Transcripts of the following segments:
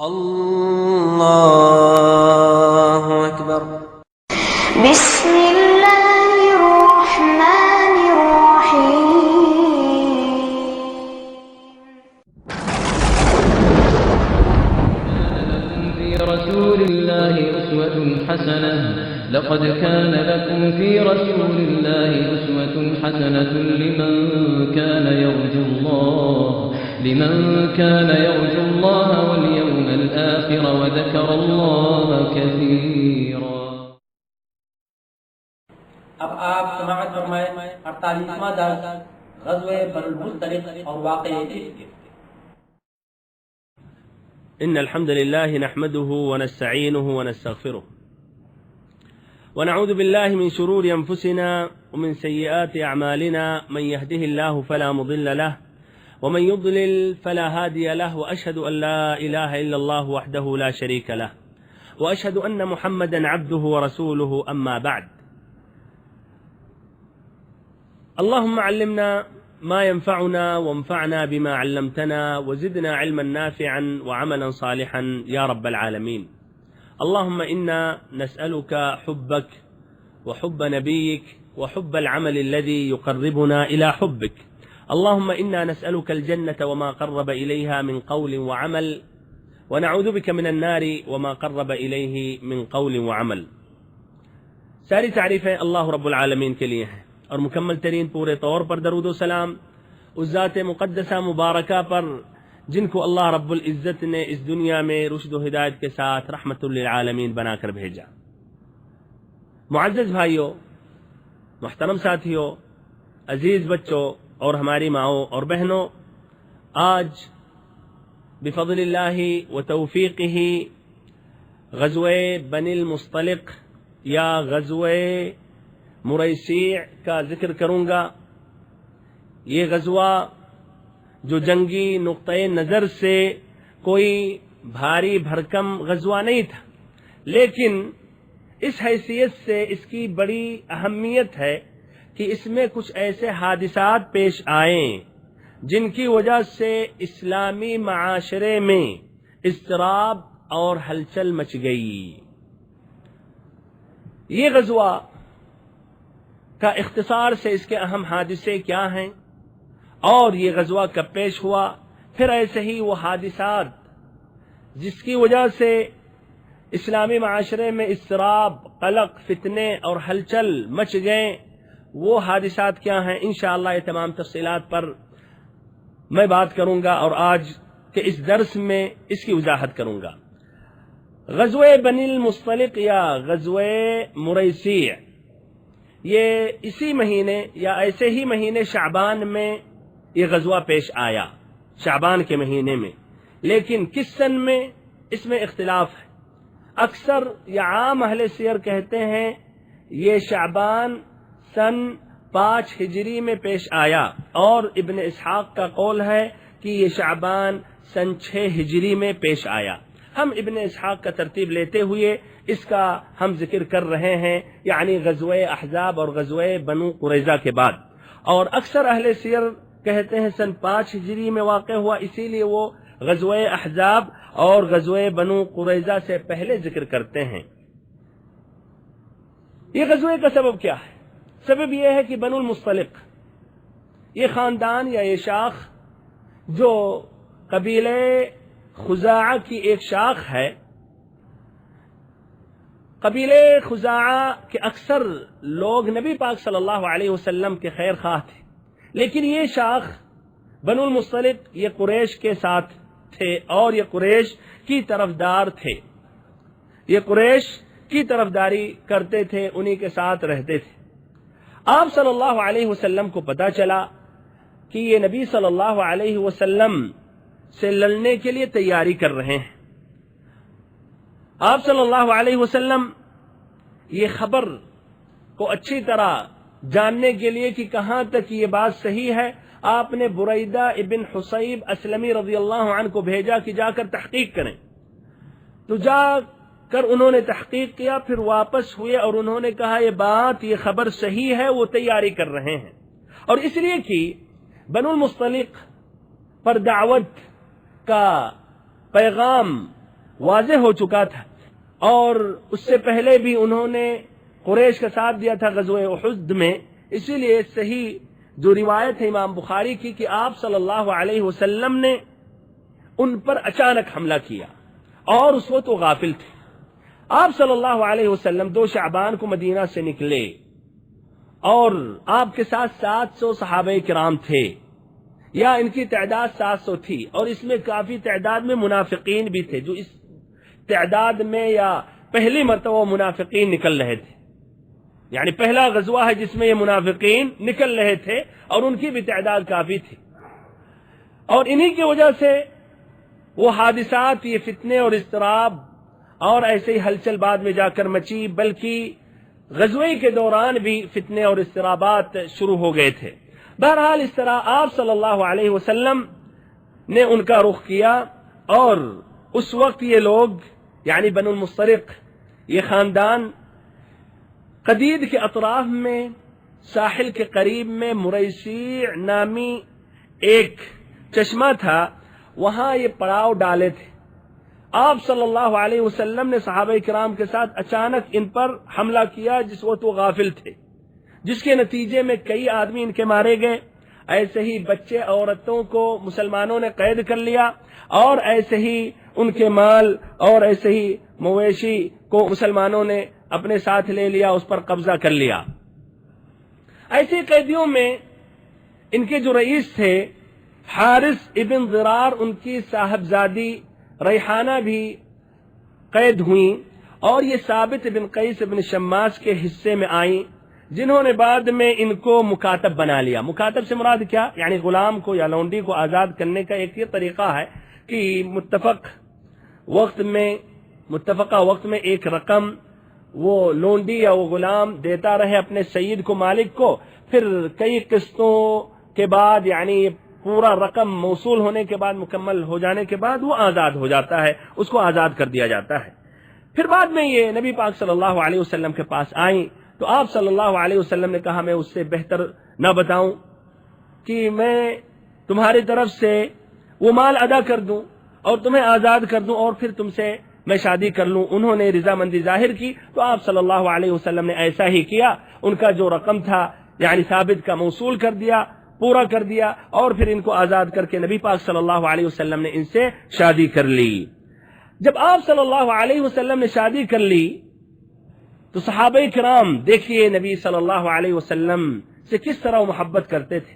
الله أكبر. بسم الله الرحمن الرحيم. في رسول الله أسوة حسنة. لقد كان لكم في رسول الله أسوة حسنة لمن كان يرجو الله واليوم الآخر وذكر الله كثيرا. اب آپ سماعت فرمائیں 48واں درس غزوہ بنو المصطلق اور واقعے اس کے. إن الحمد لله نحمده ونستعينه ونستغفره ونعوذ بالله من شرور أنفسنا ومن سيئات أعمالنا. من يهده الله فلا مضل له ومن يضلل فلا هادي له. وأشهد أن لا إله إلا الله وحده لا شريك له وأشهد أن محمدا عبده ورسوله. أما بعد، اللهم علمنا ما ينفعنا وانفعنا بما علمتنا وزدنا علما نافعا وعملا صالحا يا رب العالمين. اللهم إنا نسألك حبك وحب نبيك وحب العمل الذي يقربنا إلى حبك. اللهم إنا نسألك الجنة وما قرب إليها من قول وعمل ونعوذ بك من النار وما قرب إليه من قول وعمل. ساری تعریفیں اللہ رب العالمین کے لیے ہیں اور مکمل ترین پورے طور پر درود و سلام اس ذات مقدسہ مبارکہ پر جن کو اللہ رب العزت نے اس دنیا میں رشد و ہدایت کے ساتھ رحمت للعالمین بنا کر بھیجا. معزز بھائیوں، محترم ساتھیوں، عزیز بچوں اور ہماری ماؤں اور بہنوں، آج بفضل اللہ و توفیقہ غزوہ بنی المصطلق یا غزوہ مریسیع کا ذکر کروں گا. یہ غزوہ جو جنگی نقطۂ نظر سے کوئی بھاری بھرکم غزوہ نہیں تھا، لیکن اس حیثیت سے اس کی بڑی اہمیت ہے کہ اس میں کچھ ایسے حادثات پیش آئیں جن کی وجہ سے اسلامی معاشرے میں اضطراب اور ہلچل مچ گئی. یہ غزوہ کا اختصار سے اس کے اہم حادثے کیا ہیں اور یہ غزوہ کب پیش ہوا، پھر ایسے ہی وہ حادثات جس کی وجہ سے اسلامی معاشرے میں اضطراب، قلق، فتنے اور ہلچل مچ گئے، وہ حادثات کیا ہیں. انشاءاللہ یہ تمام تفصیلات پر میں بات کروں گا اور آج کے اس درس میں اس کی وضاحت کروں گا. غزوہ بنی المصطلق یا غزوہ مریسیع یہ اسی مہینے یا ایسے ہی مہینے شعبان میں یہ غزوہ پیش آیا، شعبان کے مہینے میں. لیکن کس سن میں، اس میں اختلاف ہے. اکثر یا عام اہل سیر کہتے ہیں یہ شعبان سن 5 ہجری میں پیش آیا، اور ابن اسحاق کا قول ہے کہ یہ شعبان سن 6 ہجری میں پیش آیا. ہم ابن اسحاق کا ترتیب لیتے ہوئے اس کا ہم ذکر کر رہے ہیں، یعنی غزوہ احزاب اور غزوہ بنو قریظہ کے بعد. اور اکثر اہل سیر کہتے ہیں سن 5 ہجری میں واقع ہوا، اسی لیے وہ غزوہ احزاب اور غزوہ بنو قریظہ سے پہلے ذکر کرتے ہیں. یہ غزوے کا سبب کیا ہے؟ سبب یہ ہے کہ بنو المصطلق یہ خاندان یا یہ شاخ جو قبیلہ خزاعہ کی ایک شاخ ہے. قبیلہ خزاعہ کے اکثر لوگ نبی پاک صلی اللہ علیہ وسلم کے خیر خواہ تھے، لیکن یہ شاخ بنو المصطلق یہ قریش کے ساتھ تھے اور یہ قریش کی طرفدار تھے، یہ قریش کی طرفداری کرتے تھے، انہی کے ساتھ رہتے تھے. آپ صلی اللہ علیہ وسلم کو پتہ چلا کہ یہ نبی صلی اللہ علیہ وسلم سے لڑنے کے لیے تیاری کر رہے ہیں. آپ صلی اللہ علیہ وسلم یہ خبر کو اچھی طرح جاننے کے لیے کہ کہاں تک یہ بات صحیح ہے، آپ نے بریدہ ابن حصیب اسلمی رضی اللہ عنہ کو بھیجا کہ جا کر تحقیق کریں. تو جا کر انہوں نے تحقیق کیا، پھر واپس ہوئے اور انہوں نے کہا یہ خبر صحیح ہے، وہ تیاری کر رہے ہیں. اور اس لیے کہ بنو المصطلق پر دعوت کا پیغام واضح ہو چکا تھا، اور اس سے پہلے بھی انہوں نے قریش کا ساتھ دیا تھا غزوہ احد میں. اسی لیے صحیح جو روایت ہے امام بخاری کی کہ آپ صلی اللہ علیہ وسلم نے ان پر اچانک حملہ کیا اور اس وقت وہ غافل تھے. آپ صلی اللہ علیہ وسلم 2 شعبان کو مدینہ سے نکلے اور آپ کے ساتھ 700 صحابہ کرام تھے، یا ان کی تعداد 700 تھی، اور اس میں کافی تعداد میں منافقین بھی تھے، جو اس تعداد میں یا پہلی مرتبہ منافقین نکل رہے تھے. یعنی پہلا غزوہ ہے جس میں یہ منافقین نکل رہے تھے اور ان کی بھی تعداد کافی تھی. اور انہی کی وجہ سے وہ حادثات، یہ فتنے اور اضطراب اور ایسے ہی ہلچل بعد میں جا کر مچی، بلکہ غزوے کے دوران بھی فتنے اور اضطرابات شروع ہو گئے تھے. بہرحال اس طرح آپ صلی اللہ علیہ وسلم نے ان کا رخ کیا، اور اس وقت یہ لوگ یعنی بنو المصطلق، یہ خاندان قدید کے اطراف میں ساحل کے قریب میں مریسیع نامی ایک چشمہ تھا، وہاں یہ پڑاؤ ڈالے تھے. آپ صلی اللہ علیہ وسلم نے صحابہ کرام کے ساتھ اچانک ان پر حملہ کیا جس وقت وہ غافل تھے، جس کے نتیجے میں کئی آدمی ان کے مارے گئے. ایسے ہی بچے عورتوں کو مسلمانوں نے قید کر لیا، اور ایسے ہی ان کے مال اور ایسے ہی مویشی کو مسلمانوں نے اپنے ساتھ لے لیا، اس پر قبضہ کر لیا. ایسے قیدیوں میں ان کے جو رئیس تھے حارث ابن ضرار، ان کی صاحبزادی ریحانہ بھی قید ہوئیں، اور یہ ثابت بن قیس بن شماس کے حصے میں آئیں، جنہوں نے بعد میں ان کو مکاتب بنا لیا. مکاتب سے مراد کیا؟ یعنی غلام کو یا لونڈی کو آزاد کرنے کا ایک یہ طریقہ ہے کہ متفقہ وقت میں ایک رقم وہ لونڈی یا وہ غلام دیتا رہے اپنے سید کو، مالک کو، پھر کئی قسطوں کے بعد یعنی پورا رقم موصول ہونے کے بعد، مکمل ہو جانے کے بعد وہ آزاد ہو جاتا ہے، اس کو آزاد کر دیا جاتا ہے. پھر بعد میں یہ نبی پاک صلی اللہ علیہ وسلم کے پاس آئیں تو آپ صلی اللہ علیہ وسلم نے کہا میں اس سے بہتر نہ بتاؤں کہ میں تمہاری طرف سے وہ مال ادا کر دوں اور تمہیں آزاد کر دوں اور پھر تم سے میں شادی کر لوں. انہوں نے رضامندی ظاہر کی تو آپ صلی اللہ علیہ وسلم نے ایسا ہی کیا. ان کا جو رقم تھا یعنی ثابت کا موصول کر دیا، پورا کر دیا، اور پھر ان کو آزاد کر کے نبی پاک صلی اللہ علیہ وسلم نے ان سے شادی کر لی. جب آپ صلی اللہ علیہ وسلم نے شادی کر لی تو صحابہ کرام دیکھیے نبی صلی اللہ علیہ وسلم سے کس طرح محبت کرتے تھے.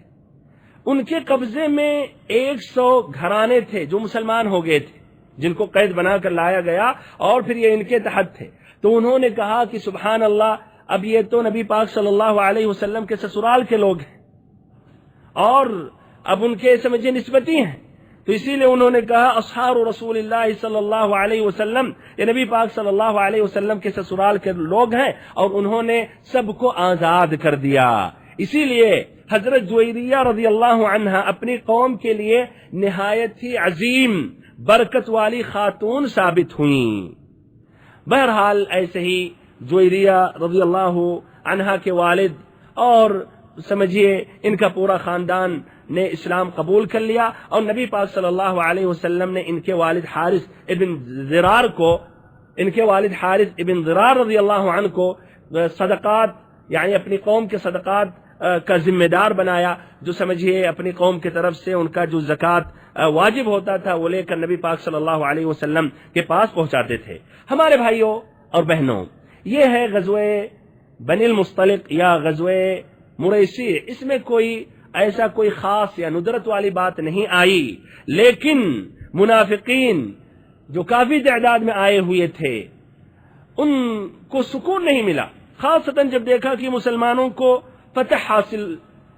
ان کے قبضے میں 100 گھرانے تھے جو مسلمان ہو گئے تھے، جن کو قید بنا کر لایا گیا اور پھر یہ ان کے تحت تھے. تو انہوں نے کہا کہ سبحان اللہ، اب یہ تو نبی پاک صلی اللہ علیہ وسلم کے سسرال کے لوگ ہیں اور اب ان کے سمجھے نسبتی ہیں. تو اسی لیے انہوں نے کہا اصحاب رسول اللہ صلی اللہ علیہ وسلم، یہ نبی پاک صلی اللہ علیہ وسلم کے سسرال کے لوگ ہیں، اور انہوں نے سب کو آزاد کر دیا. اسی لیے حضرت جویریہ رضی اللہ عنہا اپنی قوم کے لیے نہایت ہی عظیم برکت والی خاتون ثابت ہوئیں. بہرحال ایسے ہی جویریہ رضی اللہ عنہا کے والد اور سمجھیے ان کا پورا خاندان نے اسلام قبول کر لیا، اور نبی پاک صلی اللہ علیہ وسلم نے ان کے والد حارث ابن ضرار رضی اللہ عنہ کو صدقات یعنی اپنی قوم کے صدقات کا ذمہ دار بنایا، جو سمجھیے اپنی قوم کی طرف سے ان کا جو زکوٰۃ واجب ہوتا تھا وہ لے کر نبی پاک صلی اللہ علیہ وسلم کے پاس پہنچاتے تھے. ہمارے بھائیوں اور بہنوں، یہ ہے غزوہ بنی المصطلق یا غزوہ مریسی. اس میں ایسا کوئی خاص یا ندرت والی بات نہیں آئی، لیکن منافقین جو کافی تعداد میں آئے ہوئے تھے ان کو سکون نہیں ملا، خاصتاً جب دیکھا کہ مسلمانوں کو فتح حاصل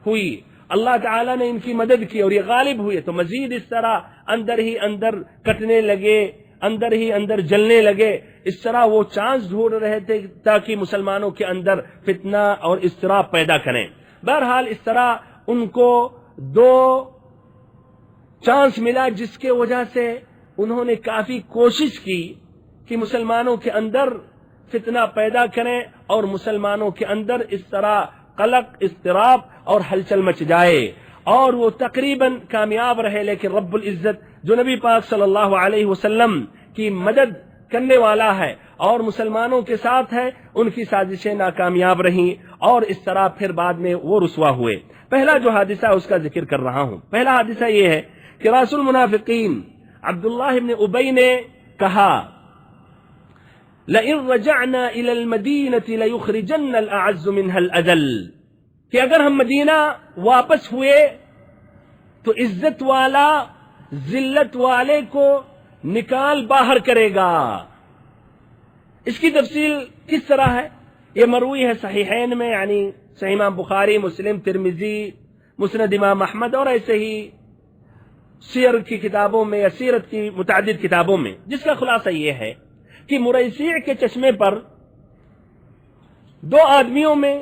ہوئی، اللہ تعالیٰ نے ان کی مدد کی اور یہ غالب ہوئے، تو مزید اس طرح اندر ہی اندر کٹنے لگے، اندر ہی اندر جلنے لگے. اس طرح وہ چانس ڈھونڈ رہے تھے تاکہ مسلمانوں کے اندر فتنہ اور اضطراب پیدا کریں. بہرحال اس طرح ان کو 2 چانس ملا، جس کے وجہ سے انہوں نے کافی کوشش کی کہ مسلمانوں کے اندر فتنہ پیدا کریں اور مسلمانوں کے اندر اس طرح قلق، اضطراب اور ہلچل مچ جائے، اور وہ تقریباً کامیاب رہے. لیکن رب العزت جو نبی پاک صلی اللہ علیہ وسلم کی مدد کرنے والا ہے اور مسلمانوں کے ساتھ ہے، ان کی سازشیں ناکامیاب رہیں اور اس طرح پھر بعد میں وہ رسوا ہوئے۔ پہلا جو حادثہ اس کا ذکر کر رہا ہوں، پہلا حادثہ یہ ہے کہ رأس المنافقین عبداللہ ابن ابی نے کہا لئن رجعنا الى المدینة لیخرجن الاعز منها الاذل، کہ اگر ہم مدینہ واپس ہوئے تو عزت والا ذلت والے کو نکال باہر کرے گا۔ اس کی تفصیل کس طرح ہے؟ یہ مروی ہے صحیحین میں، یعنی صحیح امام بخاری، مسلم، ترمذی، مسند امام احمد اور ایسے ہی سیر کی کتابوں میں یا سیرت کی متعدد کتابوں میں، جس کا خلاصہ یہ ہے کہ مریسیع کے چشمے پر دو آدمیوں میں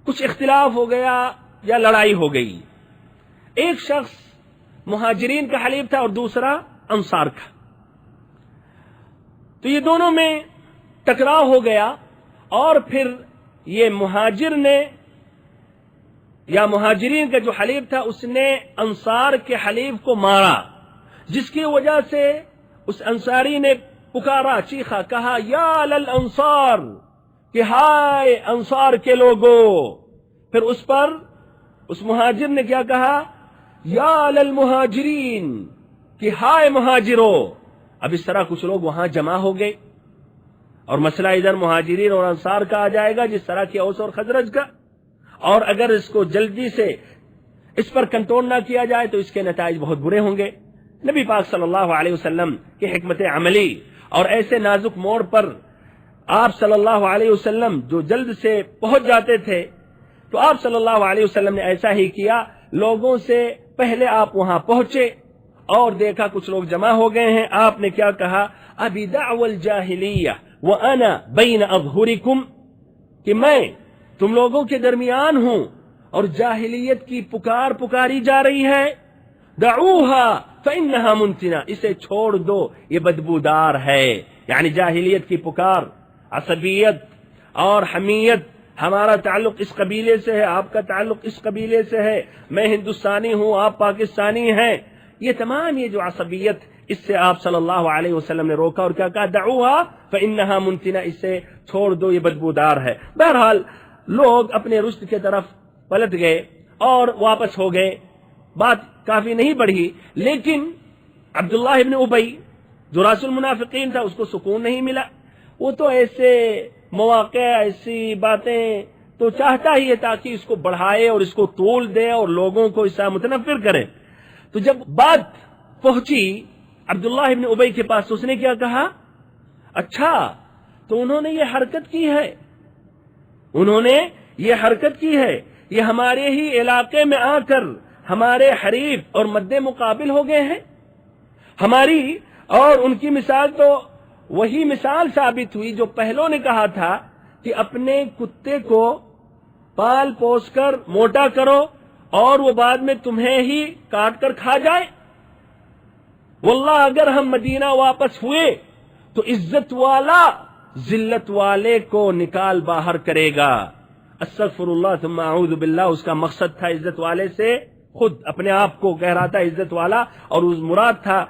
کچھ اختلاف ہو گیا یا لڑائی ہو گئی۔ ایک شخص مہاجرین کا حلیف تھا اور دوسرا انصار کا، تو یہ دونوں میں ٹکراؤ ہو گیا اور پھر یہ مہاجر نے یا مہاجرین کا جو حلیف تھا اس نے انصار کے حلیف کو مارا، جس کی وجہ سے اس انصاری نے پکارا، چیخا، کہا یا للانصار، کہ ہائے انصار کے لوگوں۔ پھر اس پر اس مہاجر نے کیا کہا؟ یا للمہاجرین، کہ ہائے مہاجرو۔ اب اس طرح کچھ لوگ وہاں جمع ہو گئے اور مسئلہ ادھر مہاجرین اور انصار کا آ جائے گا، جس طرح کی اوس اور خزرج کا، اور اگر اس کو جلدی سے اس پر کنٹرول نہ کیا جائے تو اس کے نتائج بہت برے ہوں گے۔ نبی پاک صلی اللہ علیہ وسلم کی حکمت عملی اور ایسے نازک موڑ پر آپ صلی اللہ علیہ وسلم جو جلد سے پہنچ جاتے تھے، تو آپ صلی اللہ علیہ وسلم نے ایسا ہی کیا، لوگوں سے پہلے آپ وہاں پہنچے اور دیکھا کچھ لوگ جمع ہو گئے ہیں۔ آپ نے کیا کہا؟ ابی دعوی الجاہلیہ وانا بین اظہرکم، کہ میں تم لوگوں کے درمیان ہوں اور جاہلیت کی پکار پکاری جا رہی ہے، دعوہا فانہا منتنہ، اسے چھوڑ دو، یہ بدبودار ہے۔ یعنی جاہلیت کی پکار، عصبیت اور حمیت، ہمارا تعلق اس قبیلے سے ہے، آپ کا تعلق اس قبیلے سے ہے، میں ہندوستانی ہوں، آپ پاکستانی ہیں، یہ تمام یہ جو عصبیت، اس سے آپ صلی اللہ علیہ وسلم نے روکا اور کیا کہا؟ دعوہا فانہا منتنہ، اسے چھوڑ دو، یہ بدبودار ہے۔ بہرحال لوگ اپنے رشد کی طرف پلٹ گئے اور واپس ہو گئے، بات کافی نہیں بڑھی، لیکن عبداللہ ابن ابی جو رأس المنافقین تھا اس کو سکون نہیں ملا۔ وہ تو ایسے مواقع، ایسی باتیں تو چاہتا ہی ہے تاکہ اس کو بڑھائے اور اس کو طول دے اور لوگوں کو اس سے متنفر کرے۔ تو جب بات پہنچی عبداللہ ابن ابی کے پاس، اس نے کیا کہا؟ اچھا تو انہوں نے یہ حرکت کی ہے، انہوں نے یہ حرکت کی ہے، یہ ہمارے ہی علاقے میں آ کر ہمارے حریف اور مد مقابل ہو گئے ہیں۔ ہماری اور ان کی مثال تو وہی مثال ثابت ہوئی جو پہلوں نے کہا تھا کہ اپنے کتے کو پال پوس کر موٹا کرو اور وہ بعد میں تمہیں ہی کاٹ کر کھا جائے۔ واللہ اگر ہم مدینہ واپس ہوئے تو عزت والا ذلت والے کو نکال باہر کرے گا۔ استغفر اللہ ثم اعوذ باللہ، اس کا مقصد تھا عزت والے سے خود اپنے آپ کو کہہ رہا تھا عزت والا، اور اس مراد تھا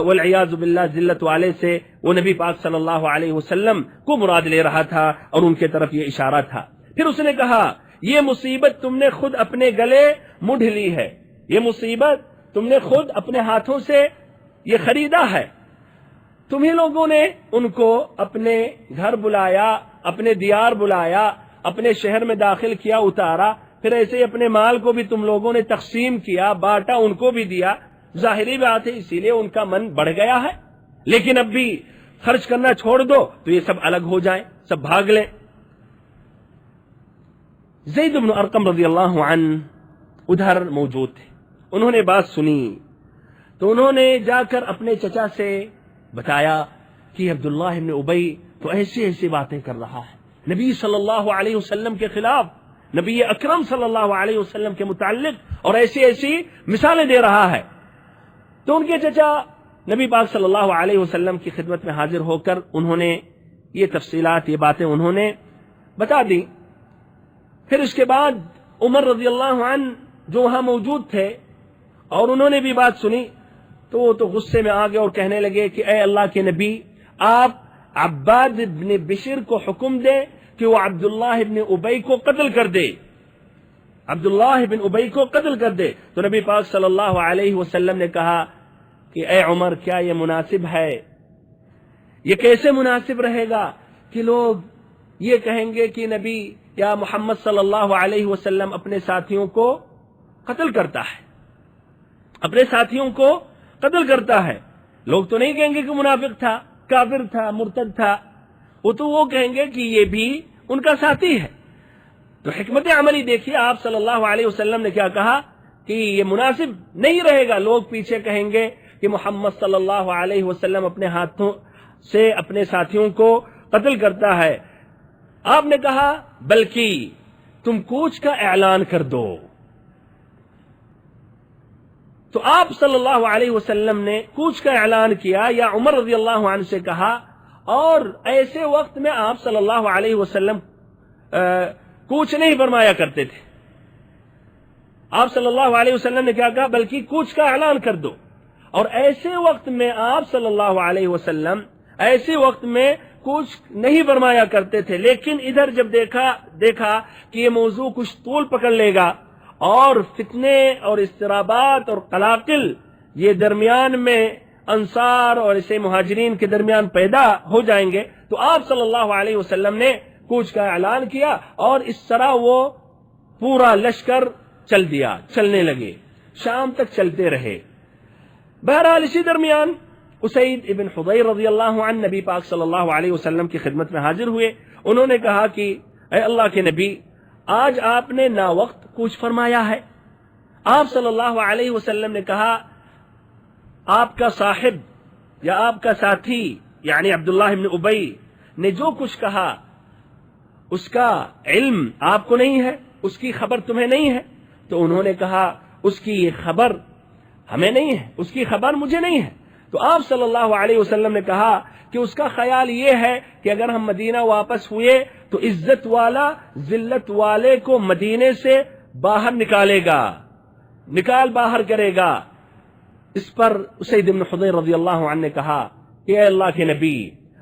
والعیاذ باللہ ذلت والے سے وہ نبی پاک صلی اللہ علیہ وسلم کو مراد لے رہا تھا اور ان کے طرف یہ اشارہ تھا۔ پھر اس نے کہا یہ مصیبت تم نے خود اپنے گلے مڈھ لی ہے، یہ مصیبت تم نے خود اپنے ہاتھوں سے یہ خریدا ہے۔ تمہیں لوگوں نے ان کو اپنے گھر بلایا، اپنے دیار بلایا، اپنے شہر میں داخل کیا، اتارا، پھر ایسے ہی اپنے مال کو بھی تم لوگوں نے تقسیم کیا، بانٹا، ان کو بھی دیا۔ ظاہری بات ہے اسی لیے ان کا من بڑھ گیا ہے، لیکن اب بھی خرچ کرنا چھوڑ دو تو یہ سب الگ ہو جائیں، سب بھاگ لیں۔ زید بن ارقم رضی اللہ عنہ ادھر موجود تھے، انہوں نے بات سنی تو انہوں نے جا کر اپنے چچا سے بتایا کہ عبداللہ ابن ابی تو ایسی ایسی باتیں کر رہا ہے نبی صلی اللہ علیہ وسلم کے خلاف، نبی اکرم صلی اللہ علیہ وسلم کے متعلق، اور ایسی ایسی مثالیں دے رہا ہے۔ تو ان کے چچا نبی پاک صلی اللہ علیہ وسلم کی خدمت میں حاضر ہو کر انہوں نے یہ تفصیلات، یہ باتیں انہوں نے بتا دی۔ پھر اس کے بعد عمر رضی اللہ عنہ جو وہاں موجود تھے اور انہوں نے بھی بات سنی، تو وہ تو غصے میں آ گئے اور کہنے لگے کہ اے اللہ کے نبی، آپ عباد ابن بشر کو حکم دے کہ وہ عبداللہ ابن ابی کو قتل کر دے، عبداللہ ابن ابی کو قتل کر دے۔ تو نبی پاک صلی اللہ علیہ وسلم نے کہا کہ اے عمر، کیا یہ مناسب ہے؟ یہ کیسے مناسب رہے گا کہ لوگ یہ کہیں گے کہ نبی یا محمد صلی اللہ علیہ وسلم اپنے ساتھیوں کو قتل کرتا ہے، اپنے ساتھیوں کو قتل کرتا ہے۔ لوگ تو نہیں کہیں گے کہ منافق تھا، کافر تھا، مرتد تھا، وہ کہیں گے کہ یہ بھی ان کا ساتھی ہے۔ تو حکمت عملی دیکھیے، آپ صلی اللہ علیہ وسلم نے کیا کہا کہ یہ مناسب نہیں رہے گا، لوگ پیچھے کہیں گے کہ محمد صلی اللہ علیہ وسلم اپنے ہاتھوں سے اپنے ساتھیوں کو قتل کرتا ہے۔ آپ نے کہا بلکہ تم کوچ کا اعلان کر دو۔ تو آپ صلی اللہ علیہ وسلم نے کوچ کا اعلان کیا، یا عمر رضی اللہ عنہ سے کہا، اور ایسے وقت میں آپ صلی اللہ علیہ وسلم کوچ نہیں فرمایا کرتے تھے۔ آپ صلی اللہ علیہ وسلم نے کیا کہا؟ بلکہ کوچ کا اعلان کر دو۔ اور ایسے وقت میں آپ صلی اللہ علیہ وسلم ایسے وقت میں کوچ نہیں فرمایا کرتے تھے، لیکن ادھر جب دیکھا کہ یہ موضوع کچھ طول پکڑ لے گا اور فتنے اور اضطرابات اور قلاقل یہ درمیان میں انصار اور اسے مہاجرین کے درمیان پیدا ہو جائیں گے، تو آپ صلی اللہ علیہ وسلم نے کوچ کا اعلان کیا، اور اس طرح وہ پورا لشکر چلنے لگے، شام تک چلتے رہے۔ بہرحال اسی درمیان اسید ابن حضیر رضی اللہ عنہ نبی پاک صلی اللہ علیہ وسلم کی خدمت میں حاضر ہوئے۔ انہوں نے کہا کہ اے اللہ کے نبی، آج آپ نے نا وقت کوچ فرمایا ہے۔ آپ صلی اللہ علیہ وسلم نے کہا آپ کا صاحب یا آپ کا ساتھی یعنی عبداللہ ابن ابی نے جو کچھ کہا اس کا علم آپ کو نہیں ہے، اس کی خبر تمہیں نہیں ہے؟ تو انہوں نے کہا اس کی یہ خبر ہمیں نہیں ہے، اس کی خبر مجھے نہیں ہے۔ تو آپ صلی اللہ علیہ وسلم نے کہا کہ اس کا خیال یہ ہے کہ اگر ہم مدینہ واپس ہوئے تو عزت والا ذلت والے کو مدینے سے باہر نکالے گا، باہر کرے گا۔ اس پر اسید بن حضیر رضی اللہ عنہ نے کہا کہ اے اللہ کے نبی،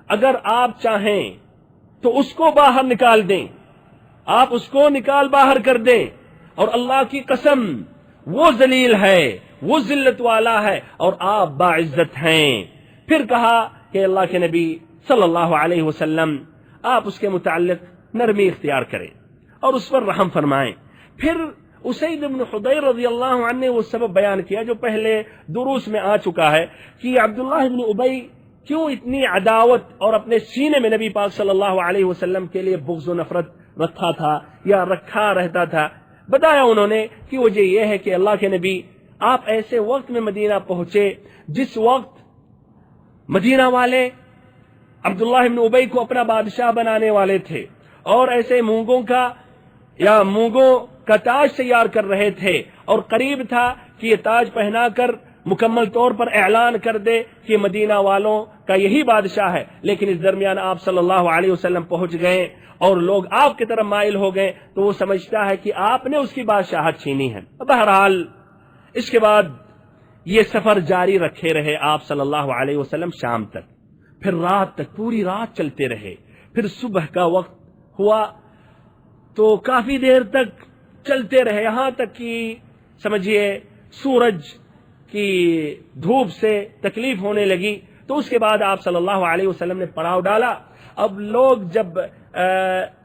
اگر آپ چاہیں تو اس کو باہر نکال دیں، آپ اس کو باہر کر دیں، اور اللہ کی قسم وہ ذلیل ہے، وہ ذلت والا ہے، اور آپ باعزت ہیں۔ پھر کہا کہ اللہ کے نبی صلی اللہ علیہ وسلم آپ اس کے متعلق نرمی اختیار کریں اور اس پر رحم فرمائیں۔ پھر اسید بن حضیر رضی اللہ عنہ نے وہ سبب بیان کیا جو پہلے دروس میں آ چکا ہے کہ عبداللہ بن ابی کیوں اتنی عداوت اور اپنے سینے میں نبی پاک صلی اللہ علیہ وسلم کے لیے بغض و نفرت رکھا تھا یا رکھا رہتا تھا۔ بتایا انہوں نے کہ وجہ یہ ہے کہ اللہ کے نبی آپ ایسے وقت میں مدینہ پہنچے جس وقت مدینہ والے عبداللہ بن ابی کو اپنا بادشاہ بنانے والے تھے، اور ایسے مونگوں کا تاج تیار کر رہے تھے، اور قریب تھا کہ یہ تاج پہنا کر مکمل طور پر اعلان کر دے کہ مدینہ والوں کا یہی بادشاہ ہے۔ لیکن اس درمیان آپ صلی اللہ علیہ وسلم پہنچ گئے اور لوگ آپ کی طرف مائل ہو گئے، تو وہ سمجھتا ہے کہ آپ نے اس کی بادشاہت چھینی ہے۔ بہرحال اس کے بعد یہ سفر جاری رکھے رہے آپ صلی اللہ علیہ وسلم شام تک، پھر رات تک، پوری رات چلتے رہے۔ پھر صبح کا وقت ہوا تو کافی دیر تک چلتے رہے، یہاں تک کہ سمجھیے سورج کی دھوپ سے تکلیف ہونے لگی۔ تو اس کے بعد آپ صلی اللہ علیہ وسلم نے پڑاؤ ڈالا۔ اب لوگ جب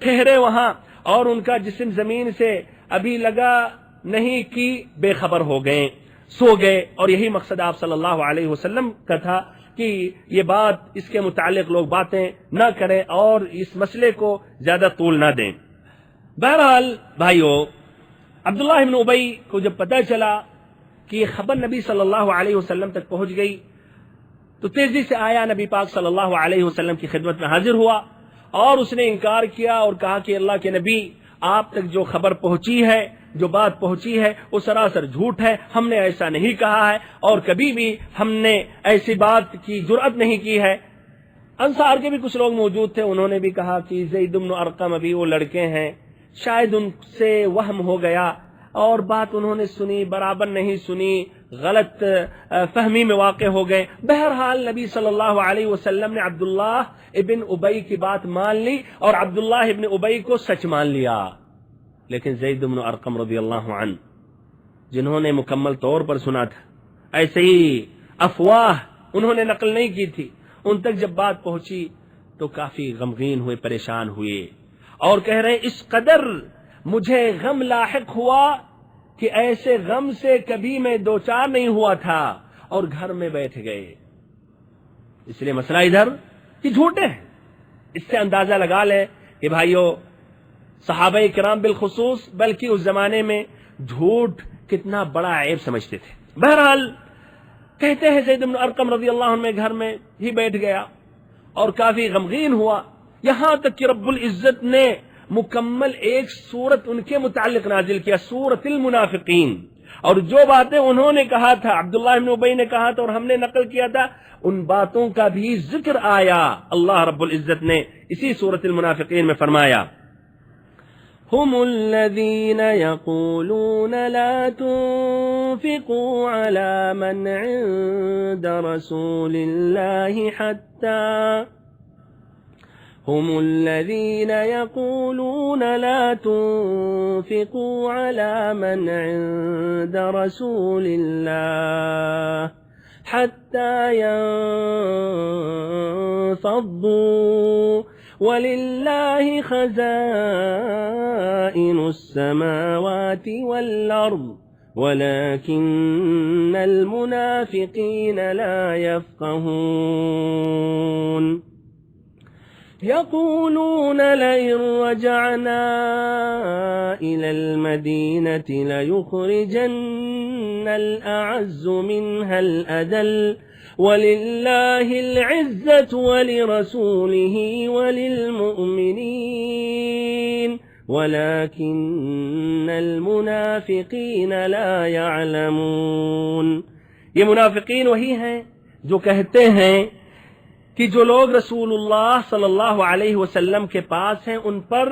ٹھہرے وہاں اور ان کا جسم زمین سے ابھی لگا نہیں کہ بے خبر ہو گئے، سو گئے، اور یہی مقصد آپ صلی اللہ علیہ وسلم کا تھا کہ یہ بات، اس کے متعلق لوگ باتیں نہ کریں اور اس مسئلے کو زیادہ طول نہ دیں۔ بہرحال بھائیو، عبداللہ بن ابی کو جب پتہ چلا کہ یہ خبر نبی صلی اللہ علیہ وسلم تک پہنچ گئی تو تیزی سے آیا، نبی پاک صلی اللہ علیہ وسلم کی خدمت میں حاضر ہوا، اور اس نے انکار کیا اور کہا کہ اللہ کے نبی، آپ تک جو خبر پہنچی ہے، جو بات پہنچی ہے، وہ سراسر جھوٹ ہے، ہم نے ایسا نہیں کہا ہے اور کبھی بھی ہم نے ایسی بات کی جرأت نہیں کی ہے۔ انصار کے بھی کچھ لوگ موجود تھے، انہوں نے بھی کہا کہ زید بن ارقم ابھی وہ لڑکے ہیں، شاید ان سے وہم ہو گیا، اور بات انہوں نے سنی، برابر نہیں سنی، غلط فہمی میں واقع ہو گئے. بہرحال نبی صلی اللہ علیہ وسلم نے عبداللہ ابن ابی کی بات مان لی اور عبداللہ ابن ابی کو سچ مان لیا. لیکن زید بن ارقم رضی اللہ عنہ جنہوں نے مکمل طور پر سنا تھا، ایسے ہی افواہ انہوں نے نقل نہیں کی تھی، ان تک جب بات پہنچی تو کافی غمگین ہوئے، پریشان ہوئے اور کہہ رہے اس قدر مجھے غم لاحق ہوا کہ ایسے غم سے کبھی میں دوچار نہیں ہوا تھا، اور گھر میں بیٹھ گئے. اس لیے مسئلہ ادھر کہ جھوٹے ہیں. اس سے اندازہ لگا لیں کہ بھائیو صحابہ کرام بالخصوص، بلکہ اس زمانے میں جھوٹ کتنا بڑا عیب سمجھتے تھے. بہرحال کہتے ہیں زید بن ارقم رضی اللہ عنہ گھر میں ہی بیٹھ گیا اور کافی غمگین ہوا، یہاں تک کہ رب العزت نے مکمل ایک سورت ان کے متعلق نازل کیا، سورۃ المنافقین. اور جو باتیں انہوں نے کہا تھا، عبداللہ بن ابی نے کہا تھا اور ہم نے نقل کیا تھا، ان باتوں کا بھی ذکر آیا. اللہ رب العزت نے اسی سورۃ المنافقین میں فرمایا هم الذين يقولون لا تنفقوا على من عند رسول الله حتى هم الذين يقولون لا تنفقوا على من عند رسول الله حتى ينفضوا وَلِلَّهِ خَزَائِنُ السَّمَاوَاتِ وَالْأَرْضِ وَلَكِنَّ الْمُنَافِقِينَ لَا يَفْقَهُونَ يَقُولُونَ لَئِن رَّجَعْنَا إِلَى الْمَدِينَةِ لَيُخْرِجَنَّ الْأَعَزُّ مِنْهَا الْأَذَلَّ وَلِلَّهِ الْعِزَّةُ وَلِرَسُولِهِ وَلِلْمُؤْمِنِينَ وَلَكِنَّ الْمُنَافِقِينَ لَا يَعْلَمُونَ. یہ منافقین وہی ہیں جو کہتے ہیں کہ جو لوگ رسول اللہ صلی اللہ علیہ وسلم کے پاس ہیں ان پر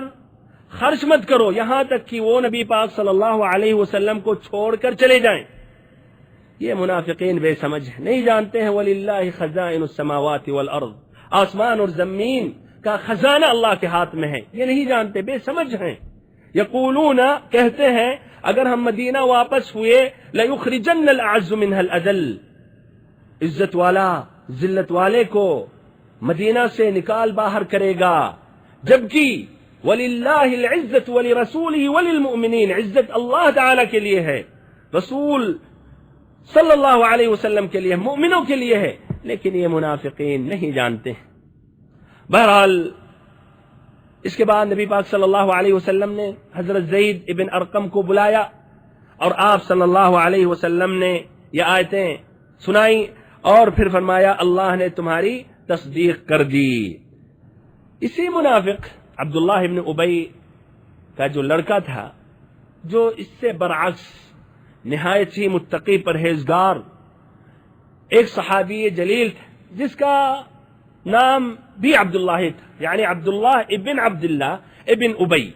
خرچ مت کرو یہاں تک کہ وہ نبی پاک صلی اللہ علیہ وسلم کو چھوڑ کر چلے جائیں. یہ منافقین بے سمجھ نہیں جانتے ہیں وَلِلَّهِ خَزَائِنُ السَّمَاوَاتِ وَالْأَرْضِ، آسمان اور زمین کا خزانہ اللہ کے ہاتھ میں ہے. یہ نہیں جانتے، بے سمجھ ہیں. یقولون کہتے ہیں اگر ہم مدینہ واپس ہوئے لَيُخْرِجَنَّ الْأَعَزُّ مِنْهَا الْأَذَلَّ، عزت والا ذلت والے کو مدینہ سے نکال باہر کرے گا، جبکہ وَلِلَّهِ الْعِزَّةُ وَلِرَسُولِهِ وَلِلْمُؤْمِنِينَ، عزت اللہ تعالی کے لیے ہے، رسول صلی اللہ علیہ وسلم کے لیے، مومنوں کے لیے ہے، لیکن یہ منافقین نہیں جانتے ہیں. بہرحال اس کے بعد نبی پاک صلی اللہ علیہ وسلم نے حضرت زید ابن ارقم کو بلایا اور آپ صلی اللہ علیہ وسلم نے یہ آیتیں سنائی اور پھر فرمایا اللہ نے تمہاری تصدیق کر دی. اسی منافق عبداللہ ابن ابی کا جو لڑکا تھا، جو اس سے برعکس نہایت ہی متقی پرہیزگار ایک صحابی جلیل تھا جس کا نام بھی عبداللہ تھا، یعنی عبداللہ ابن عبداللہ ابن ابی.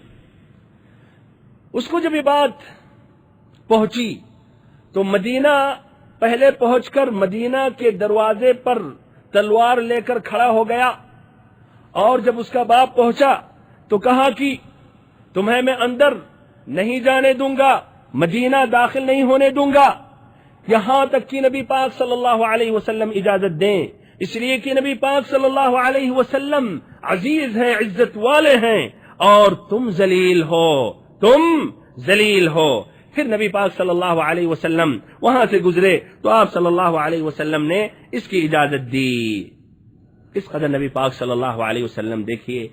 اس کو جب یہ بات پہنچی تو مدینہ پہلے پہنچ کر مدینہ کے دروازے پر تلوار لے کر کھڑا ہو گیا، اور جب اس کا باپ پہنچا تو کہا کہ تمہیں میں اندر نہیں جانے دوں گا، مدینہ داخل نہیں ہونے دوں گا یہاں تک کہ نبی پاک صلی اللہ علیہ وسلم اجازت دیں، اس لیے کہ نبی پاک صلی اللہ علیہ وسلم عزیز ہیں، عزت والے ہیں، اور تم ذلیل ہو. پھر نبی پاک صلی اللہ علیہ وسلم وہاں سے گزرے تو آپ صلی اللہ علیہ وسلم نے اس کی اجازت دی. اس قدر نبی پاک صلی اللہ علیہ وسلم دیکھیے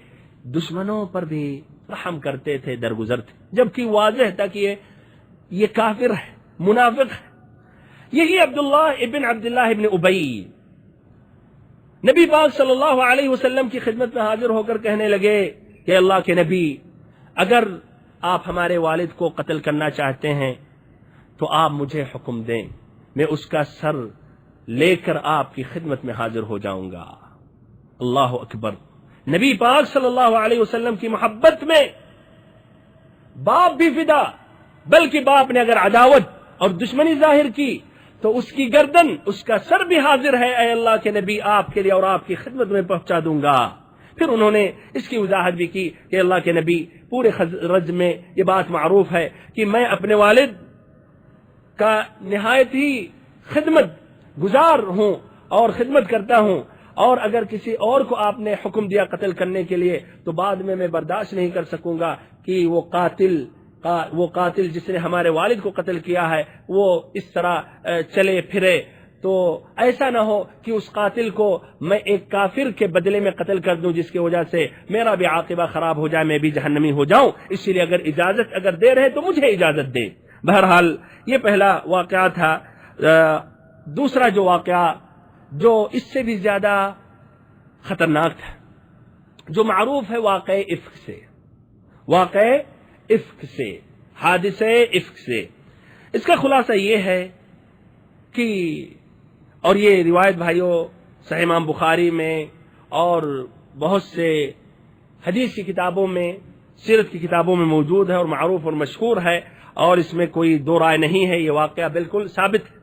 دشمنوں پر بھی رحم کرتے تھے، درگزر تھے، جبکہ واضح تھا کہ یہ کافر ہے، منافق ہے. یہی عبداللہ ابن ابی نبی پاک صلی اللہ علیہ وسلم کی خدمت میں حاضر ہو کر کہنے لگے کہ اللہ کے نبی، اگر آپ ہمارے والد کو قتل کرنا چاہتے ہیں تو آپ مجھے حکم دیں، میں اس کا سر لے کر آپ کی خدمت میں حاضر ہو جاؤں گا. اللہ اکبر. نبی پاک صلی اللہ علیہ وسلم کی محبت میں باپ بھی فدا، بلکہ باپ نے اگر عداوت اور دشمنی ظاہر کی تو اس کی گردن، اس کا سر بھی حاضر ہے، اے اللہ کے نبی آپ کے لیے اور آپ کی خدمت میں پہنچا دوں گا۔ پھر انہوں نے اس کی وضاحت بھی کی کہ اللہ کے نبی، پورے خزرج میں یہ بات معروف ہے کہ میں اپنے والد کا نہایت ہی خدمت گزار ہوں اور خدمت کرتا ہوں، اور اگر کسی اور کو آپ نے حکم دیا قتل کرنے کے لیے تو بعد میں برداشت نہیں کر سکوں گا کہ وہ قاتل جس نے ہمارے والد کو قتل کیا ہے وہ اس طرح چلے پھرے، تو ایسا نہ ہو کہ اس قاتل کو میں ایک کافر کے بدلے میں قتل کر دوں جس کی وجہ سے میرا بھی عاقبہ خراب ہو جائے، میں بھی جہنمی ہو جاؤں، اسی لیے اگر اجازت دے رہے تو مجھے اجازت دے۔ بہرحال یہ پہلا واقعہ تھا۔ دوسرا جو واقعہ جو اس سے بھی زیادہ خطرناک تھا، جو معروف ہے واقع افک سے، حادثے افک سے، اس کا خلاصہ یہ ہے کہ، اور یہ روایت بھائیوں صحیح امام بخاری میں اور بہت سے حدیث کی کتابوں میں، سیرت کی کتابوں میں موجود ہے اور معروف اور مشہور ہے، اور اس میں کوئی دو رائے نہیں ہے، یہ واقعہ بالکل ثابت ہے۔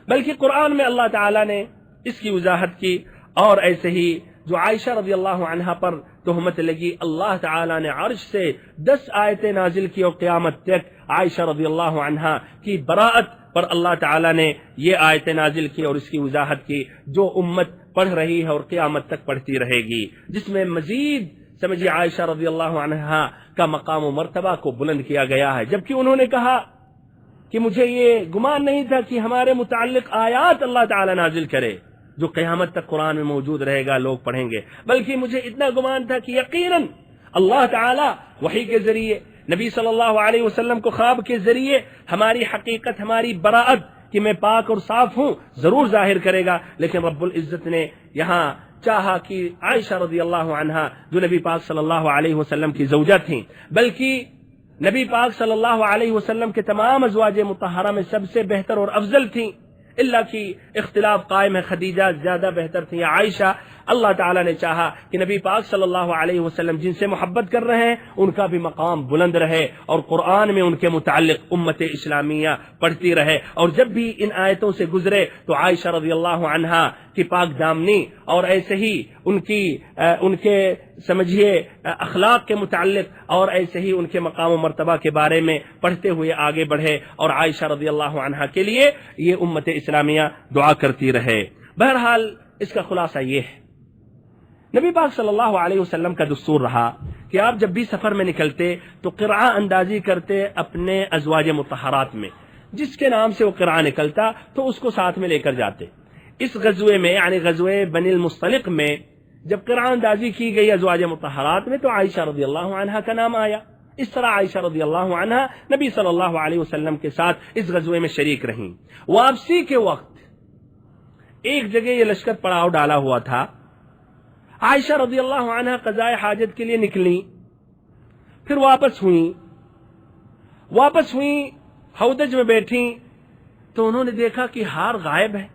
بلکہ قرآن میں اللہ تعالیٰ نے اس کی وضاحت کی، اور ایسے ہی جو عائشہ رضی اللہ عنہا پر تہمت لگی، اللہ تعالیٰ نے عرش سے 10 آیتیں نازل کی اور قیامت تک عائشہ رضی اللہ عنہا کی براءت پر اللہ تعالیٰ نے یہ آیتیں نازل کی اور اس کی وضاحت کی، جو امت پڑھ رہی ہے اور قیامت تک پڑھتی رہے گی، جس میں مزید سمجھیے عائشہ رضی اللہ عنہا کا مقام و مرتبہ کو بلند کیا گیا ہے، جبکہ انہوں نے کہا کہ مجھے یہ گمان نہیں تھا کہ ہمارے متعلق آیات اللہ تعالیٰ نازل کرے جو قیامت تک قرآن میں موجود رہے گا، لوگ پڑھیں گے، بلکہ مجھے اتنا گمان تھا کہ یقیناً اللہ تعالیٰ وحی کے ذریعے، نبی صلی اللہ علیہ وسلم کو خواب کے ذریعے ہماری حقیقت، ہماری براءت کہ میں پاک اور صاف ہوں ضرور ظاہر کرے گا، لیکن رب العزت نے یہاں چاہا کہ عائشہ رضی اللہ عنہا جو نبی پاک صلی اللہ علیہ وسلم کی زوجہ تھیں، بلکہ نبی پاک صلی اللہ علیہ وسلم کے تمام ازواج مطہرہ میں سب سے بہتر اور افضل تھیں، اللہ کی اختلاف قائم ہے، خدیجہ زیادہ بہتر تھی یا عائشہ، اللہ تعالیٰ نے چاہا کہ نبی پاک صلی اللہ علیہ وسلم جن سے محبت کر رہے ہیں ان کا بھی مقام بلند رہے، اور قرآن میں ان کے متعلق امت اسلامیہ پڑھتی رہے، اور جب بھی ان آیتوں سے گزرے تو عائشہ رضی اللہ عنہا کی پاک دامنی اور ایسے ہی ان کے سمجھیے اخلاق کے متعلق اور ایسے ہی ان کے مقام و مرتبہ کے بارے میں پڑھتے ہوئے آگے بڑھے، اور عائشہ رضی اللہ عنہا کے لیے یہ امت اسلامیہ دعا کرتی رہے۔ بہرحال اس کا خلاصہ یہ ہے، نبی پاک صلی اللہ علیہ وسلم کا دستور رہا کہ آپ جب بھی سفر میں نکلتے تو قرعہ اندازی کرتے اپنے ازواج مطہرات میں، جس کے نام سے وہ قرعہ نکلتا تو اس کو ساتھ میں لے کر جاتے۔ اس غزوے میں یعنی غزوے بنی المصطلق میں جب قرعہ اندازی کی گئی ازواج مطہرات میں تو عائشہ رضی اللہ عنہا کا نام آیا۔ اس طرح عائشہ رضی اللہ عنہا نبی صلی اللہ علیہ وسلم کے ساتھ اس غزوے میں شریک رہیں۔ واپسی کے وقت ایک جگہ یہ لشکر پڑاؤ ڈالا ہوا تھا، عائشہ رضی اللہ عنہا قضاء حاجت کے لیے نکلی، پھر واپس ہوئیں ہودج میں بیٹھیں تو انہوں نے دیکھا کہ ہار غائب ہے،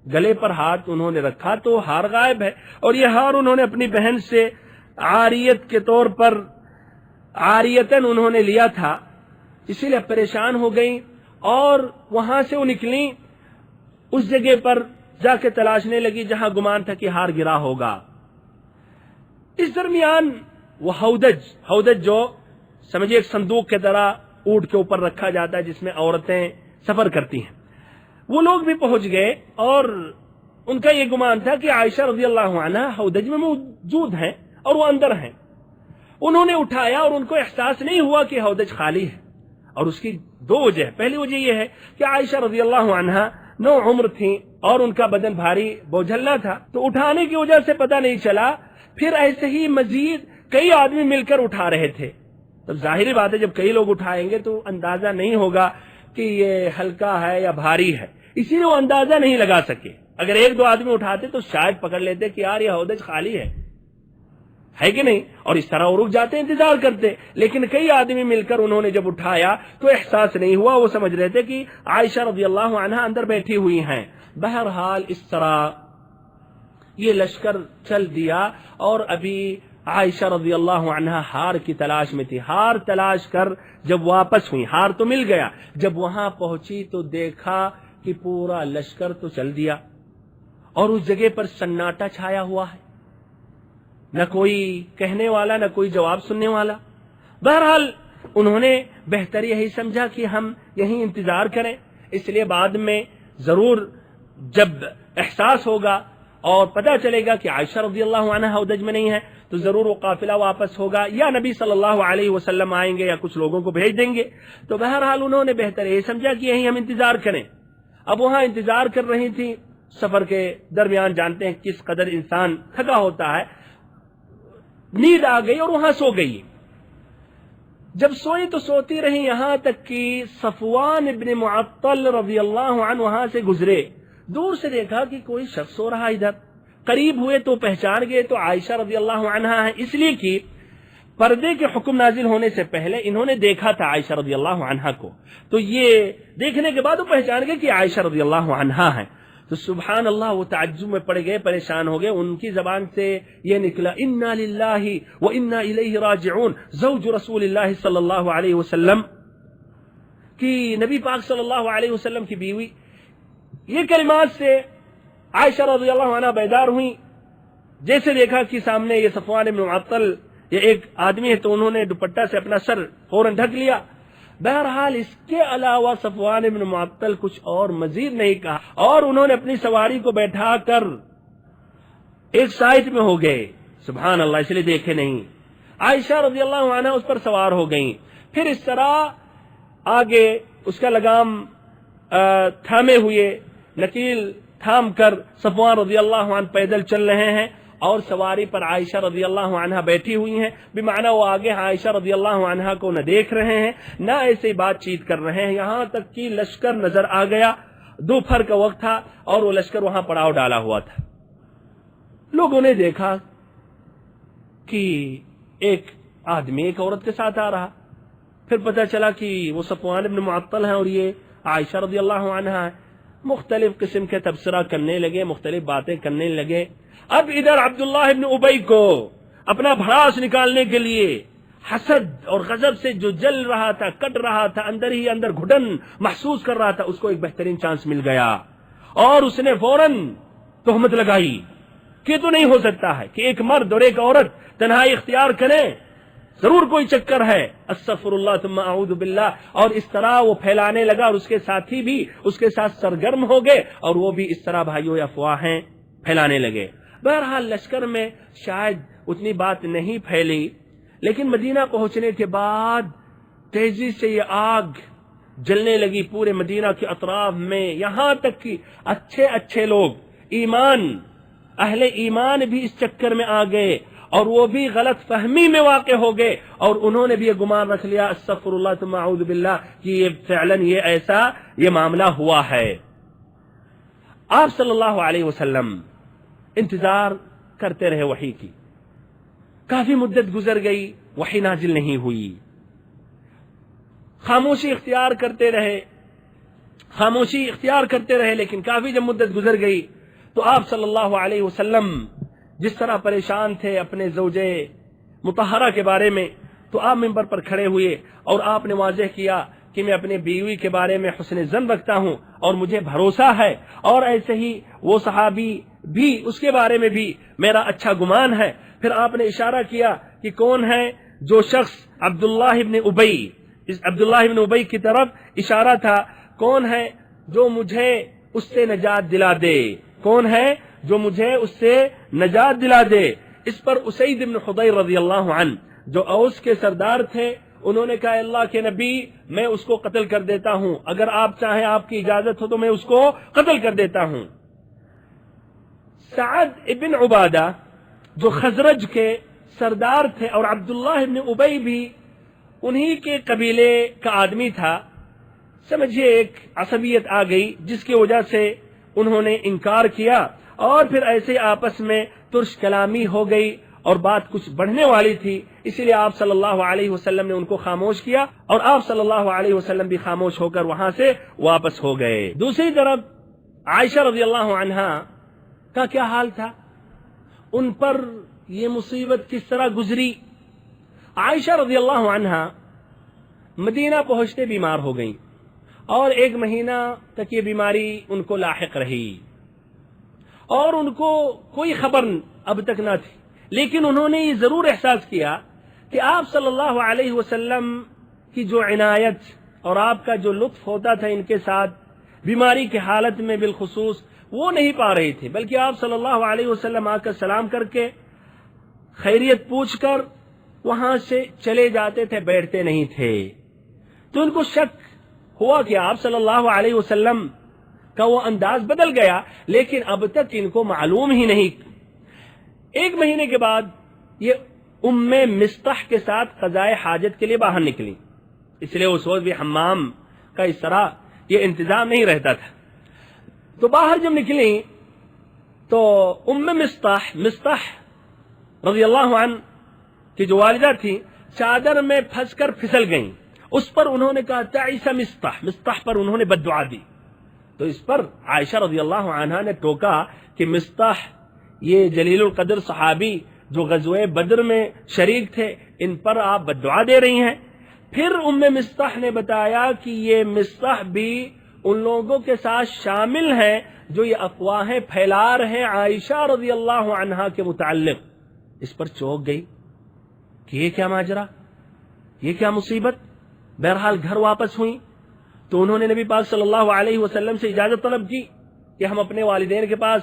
گلے پر ہاتھ انہوں نے رکھا تو ہار غائب ہے، اور یہ ہار انہوں نے اپنی بہن سے عاریت کے طور پر عاریتن انہوں نے لیا تھا، اسی لیے پریشان ہو گئیں، اور وہاں سے وہ نکلیں، اس جگہ پر جا کے تلاشنے لگی جہاں گمان تھا کہ ہار گرا ہوگا۔ اس درمیان وہ ہودج جو سمجھے ایک صندوق کے طرح اونٹ کے اوپر رکھا جاتا ہے جس میں عورتیں سفر کرتی ہیں، وہ لوگ بھی پہنچ گئے، اور ان کا یہ گمان تھا کہ عائشہ رضی اللہ عنہا ہودج میں موجود ہیں اور وہ اندر ہیں۔ انہوں نے اٹھایا اور ان کو احساس نہیں ہوا کہ ہودج خالی ہے، اور اس کی دو وجہ، پہلی وجہ یہ ہے کہ عائشہ رضی اللہ عنہا نو عمر تھیں اور ان کا بدن بھاری بوجھلنا تھا، تو اٹھانے کی وجہ سے پتہ نہیں چلا، پھر ایسے ہی مزید کئی آدمی مل کر اٹھا رہے تھے، تو ظاہری بات ہے جب کئی لوگ اٹھائیں گے تو اندازہ نہیں ہوگا کہ یہ ہلکا ہے یا بھاری ہے، اسی لیے وہ اندازہ نہیں لگا سکے۔ اگر ایک دو آدمی اٹھاتے تو شاید پکڑ لیتے کہ یار یہ ہودج خالی ہے کہ نہیں، اور اس طرح وہ رک جاتے، انتظار کرتے، لیکن کئی آدمی مل کر انہوں نے جب اٹھایا تو احساس نہیں ہوا، وہ سمجھ رہے تھے کہ عائشہ رضی اللہ عنہا اندر بیٹھی ہوئی ہیں۔ بہرحال اس طرح یہ لشکر چل دیا، اور ابھی عائشہ رضی اللہ عنہا ہار کی تلاش میں تھی، ہار تلاش کر جب واپس ہوئی، ہار تو مل گیا، جب وہاں پہنچی تو دیکھا کہ پورا لشکر تو چل دیا اور اس جگہ پر سناٹا چھایا ہوا ہے، نہ کوئی کہنے والا، نہ کوئی جواب سننے والا۔ بہرحال انہوں نے بہتر یہی سمجھا کہ ہم یہیں انتظار کریں، اس لیے بعد میں ضرور جب احساس ہوگا اور پتہ چلے گا کہ عائشہ رضی اللہ عنہا ہودج میں نہیں ہے تو ضرور وہ قافلہ واپس ہوگا، یا نبی صلی اللہ علیہ وسلم آئیں گے یا کچھ لوگوں کو بھیج دیں گے۔ تو بہرحال انہوں نے بہتر یہ سمجھا کہ یہیں ہم انتظار کریں۔ اب وہاں انتظار کر رہی تھی، سفر کے درمیان جانتے ہیں کس قدر انسان تھکا ہوتا ہے، نیند آ گئی اور وہاں سو گئی۔ جب سوئی تو سوتی رہی یہاں تک کہ صفوان ابن معطل رضی اللہ عنہ وہاں سے گزرے۔ دور سے دیکھا کہ کوئی شخص سو رہا ادھر، قریب ہوئے تو پہچان گئے تو عائشہ رضی اللہ عنہا ہے، اس لیے کہ پردے کے حکم نازل ہونے سے پہلے انہوں نے دیکھا تھا عائشہ رضی اللہ عنہا کو، تو یہ دیکھنے کے بعد وہ پہچان گئے کہ عائشہ رضی اللہ عنہا ہے۔ تو سبحان اللہ، وہ تعجب میں پڑ گئے، پریشان ہو گئے۔ ان کی زبان سے یہ نکلا انا للہ و انا الیہ راجعون، زوج رسول اللہ صلی اللہ علیہ وسلم، کہ نبی پاک صلی اللہ علیہ وسلم کی بیوی۔ یہ کلمات سے عائشہ رضی اللہ عنہ بیدار ہوئی، جیسے دیکھا کہ سامنے یہ صفوان بن معطل یہ ایک آدمی ہے تو انہوں نے دوپٹہ سے اپنا سر فوراً ڈھک لیا۔ بہرحال اس کے علاوہ صفوان بن معطل کچھ اور مزید نہیں کہا، اور انہوں نے اپنی سواری کو بیٹھا کر ایک سائٹ میں ہو گئے۔ سبحان اللہ، اس لیے دیکھے نہیں۔ عائشہ رضی اللہ عنہ اس پر سوار ہو گئیں، پھر اس طرح آگے اس کا لگام تھامے ہوئے، نکیل تھام کر صفوان رضی اللہ عنہ پیدل چل رہے ہیں اور سواری پر عائشہ رضی اللہ عنہ بیٹھی ہوئی ہیں، بمعنی وہ آگے عائشہ رضی اللہ عنہ کو نہ دیکھ رہے ہیں نہ ایسے بات چیت کر رہے ہیں، یہاں تک کہ لشکر نظر آ گیا۔ دوپہر کا وقت تھا اور وہ لشکر وہاں پڑاؤ ڈالا ہوا تھا۔ لوگوں نے دیکھا کہ ایک آدمی ایک عورت کے ساتھ آ رہا، پھر پتہ چلا کہ وہ صفوان بن معطل ہیں اور یہ عائشہ رضی اللہ عنہ ہے۔ مختلف قسم کے تبصرہ کرنے لگے، مختلف باتیں کرنے لگے۔ اب ادھر عبداللہ ابن ابی کو اپنا بھڑاس نکالنے کے لیے حسد اور غضب سے جو جل رہا تھا، کٹ رہا تھا، اندر ہی اندر گھٹن محسوس کر رہا تھا، اس کو ایک بہترین چانس مل گیا اور اس نے فوراً تہمت لگائی کہ تو نہیں ہو سکتا ہے کہ ایک مرد اور ایک عورت تنہائی اختیار کریں، ضرور کوئی چکر ہے، استغفر اللہ ثم اعوذ باللہ۔ اور اس طرح وہ پھیلانے لگا اور اس کے ساتھی بھی اس کے ساتھ سرگرم ہو گئے اور وہ بھی اس طرح بھائیوں افواہیں پھیلانے لگے۔ بہرحال لشکر میں شاید اتنی بات نہیں پھیلی، لیکن مدینہ پہنچنے کے بعد تیزی سے یہ آگ جلنے لگی پورے مدینہ کے اطراف میں، یہاں تک کہ اچھے اچھے لوگ اہل ایمان بھی اس چکر میں آ گئے اور وہ بھی غلط فہمی میں واقع ہو گئے، اور انہوں نے بھی یہ گمان رکھ لیا استغفر اللہ ثم اعوذ باللہ کہ یہ فعلاً یہ معاملہ ہوا ہے۔ آپ صلی اللہ علیہ وسلم انتظار کرتے رہے وحی کی، کافی مدت گزر گئی، وحی نازل نہیں ہوئی، خاموشی اختیار کرتے رہے، لیکن کافی جب مدت گزر گئی تو آپ صلی اللہ علیہ وسلم جس طرح پریشان تھے اپنے زوجہ مطہرہ کے بارے میں، تو آپ منبر پر کھڑے ہوئے اور آپ نے واضح کیا کہ میں اپنے بیوی کے بارے میں حسن ظن رکھتا ہوں اور مجھے بھروسہ ہے، اور ایسے ہی وہ صحابی بھی اس کے بارے میں بھی میرا اچھا گمان ہے۔ پھر آپ نے اشارہ کیا کہ کون ہے جو شخص عبداللہ ابن ابی کی طرف اشارہ تھا، کون ہے جو مجھے اس سے نجات دلا دے، کون ہے جو مجھے اس سے نجات دلا دے۔ اس پر اسید بن حضیر رضی اللہ عنہ جو اوس کے سردار تھے، انہوں نے کہا اللہ کے نبی میں اس کو قتل کر دیتا ہوں، اگر آپ چاہیں آپ کی اجازت ہو تو میں اس کو قتل کر دیتا ہوں۔ سعد ابن عبادہ جو خزرج کے سردار تھے اور عبداللہ ابن ابی بھی انہی کے قبیلے کا آدمی تھا، سمجھیے ایک عصبیت آ گئی جس کی وجہ سے انہوں نے انکار کیا، اور پھر ایسے آپس میں ترش کلامی ہو گئی اور بات کچھ بڑھنے والی تھی، اسی لیے آپ صلی اللہ علیہ وسلم نے ان کو خاموش کیا اور آپ صلی اللہ علیہ وسلم بھی خاموش ہو کر وہاں سے واپس ہو گئے۔ دوسری طرف عائشہ رضی اللہ عنہا کا کیا حال تھا، ان پر یہ مصیبت کس طرح گزری۔ عائشہ رضی اللہ عنہا مدینہ پہنچتے بیمار ہو گئیں اور 1 مہینہ تک یہ بیماری ان کو لاحق رہی اور ان کو کوئی خبر اب تک نہ تھی، لیکن انہوں نے یہ ضرور احساس کیا کہ آپ صلی اللہ علیہ وسلم کی جو عنایت اور آپ کا جو لطف ہوتا تھا ان کے ساتھ بیماری کی حالت میں بالخصوص، وہ نہیں پا رہی تھی، بلکہ آپ صلی اللہ علیہ وسلم آ کر سلام کر کے خیریت پوچھ کر وہاں سے چلے جاتے تھے، بیٹھتے نہیں تھے۔ تو ان کو شک ہوا کہ آپ صلی اللہ علیہ وسلم کا وہ انداز بدل گیا، لیکن اب تک ان کو معلوم ہی نہیں۔ 1 مہینے کے بعد یہ ام مستح کے ساتھ قضائے حاجت کے لیے باہر نکلی، اس لیے اس وقت بھی حمام کا اس طرح یہ انتظام نہیں رہتا تھا۔ تو باہر جب نکلی تو ام مستح رضی اللہ عنہ کی جو والدہ تھی چادر میں پھنس کر پھسل گئیں، اس پر انہوں نے کہا تعیس مستح پر انہوں نے بد دعا دی۔ تو اس پر عائشہ رضی اللہ عنہا نے ٹوکا کہ مستح یہ جلیل القدر صحابی جو غزوہ بدر میں شریک تھے، ان پر آپ بد دعا دے رہی ہیں۔ پھر ام مستح نے بتایا کہ یہ مستح بھی ان لوگوں کے ساتھ شامل ہیں جو یہ افواہیں پھیلا رہے عائشہ رضی اللہ عنہا کے متعلق۔ اس پر چونک گئی کہ یہ کیا ماجرا، یہ کیا مصیبت۔ بہرحال گھر واپس ہوئی تو انہوں نے نبی پاک صلی اللہ علیہ وسلم سے اجازت طلب کی کہ ہم اپنے والدین کے پاس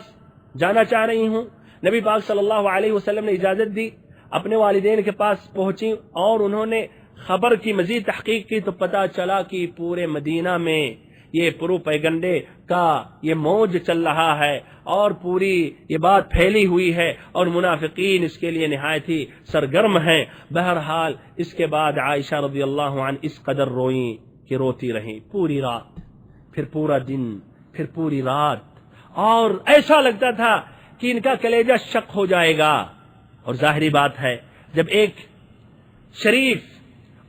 جانا چاہ رہی ہوں۔ نبی پاک صلی اللہ علیہ وسلم نے اجازت دی، اپنے والدین کے پاس پہنچی اور انہوں نے خبر کی مزید تحقیق کی تو پتہ چلا کہ پورے مدینہ میں یہ پروپیگنڈے کا یہ موج چل رہا ہے اور پوری یہ بات پھیلی ہوئی ہے اور منافقین اس کے لیے نہایت ہی سرگرم ہیں۔ بہرحال اس کے بعد عائشہ رضی اللہ عنہ اس قدر روئیں کہ روتی رہیں پوری رات، پھر پورا دن، پھر پوری رات، اور ایسا لگتا تھا کہ ان کا کلیجہ شق ہو جائے گا۔ اور ظاہری بات ہے جب ایک شریف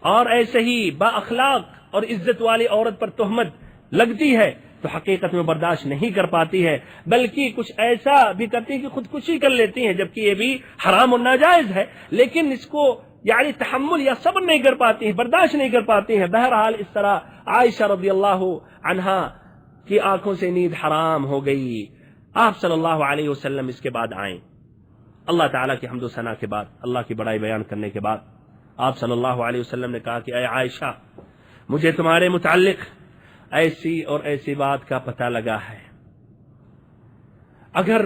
اور ایسے ہی با اخلاق اور عزت والی عورت پر تہمت لگتی ہے تو حقیقت میں برداشت نہیں کر پاتی ہے، بلکہ کچھ ایسا بھی کرتی ہے کہ خودکشی کر لیتی ہیں، جبکہ یہ بھی حرام اور ناجائز ہے، لیکن اس کو یعنی تحمل یا صبر نہیں کر پاتی ہیں، برداشت نہیں کر پاتی ہیں۔ بہرحال اس طرح عائشہ رضی اللہ عنہا کی آنکھوں سے نیند حرام ہو گئی۔ آپ صلی اللہ علیہ وسلم اس کے بعد آئیں، اللہ تعالیٰ کی حمد و ثنا کے بعد، اللہ کی بڑائی بیان کرنے کے بعد آپ صلی اللہ علیہ وسلم نے کہا کہ اے عائشہ، مجھے تمہارے متعلق ایسی اور ایسی بات کا پتہ لگا ہے، اگر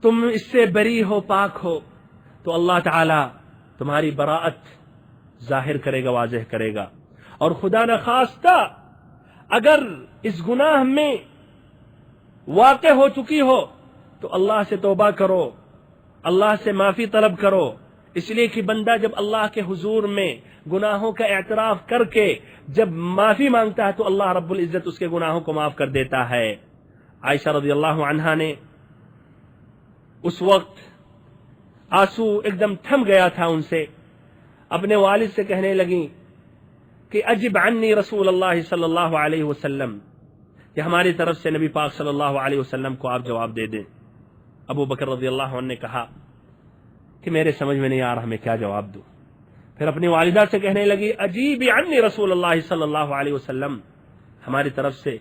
تم اس سے بری ہو، پاک ہو، تو اللہ تعالیٰ تمہاری براءت ظاہر کرے گا، واضح کرے گا، اور خدا نخواستہ اگر اس گناہ میں واقع ہو چکی ہو تو اللہ سے توبہ کرو، اللہ سے معافی طلب کرو، اس لیے کہ بندہ جب اللہ کے حضور میں گناہوں کا اعتراف کر کے جب معافی مانگتا ہے تو اللہ رب العزت اس کے گناہوں کو معاف کر دیتا ہے۔ عائشہ رضی اللہ عنہا نے اس وقت آنسو ایک دم تھم گیا تھا ان سے، اپنے والد سے کہنے لگیں کہ اجب عنی رسول اللہ صلی اللہ علیہ وسلم، کہ ہماری طرف سے نبی پاک صلی اللہ علیہ وسلم کو آپ جواب دے دیں۔ ابو بکر رضی اللہ عنہ نے کہا کہ میرے سمجھ میں نہیں آ رہا میں کیا جواب دوں۔ پھر اپنی والدہ سے کہنے لگی اجیب عنی رسول اللہ صلی اللہ علیہ وسلم، ہماری طرف سے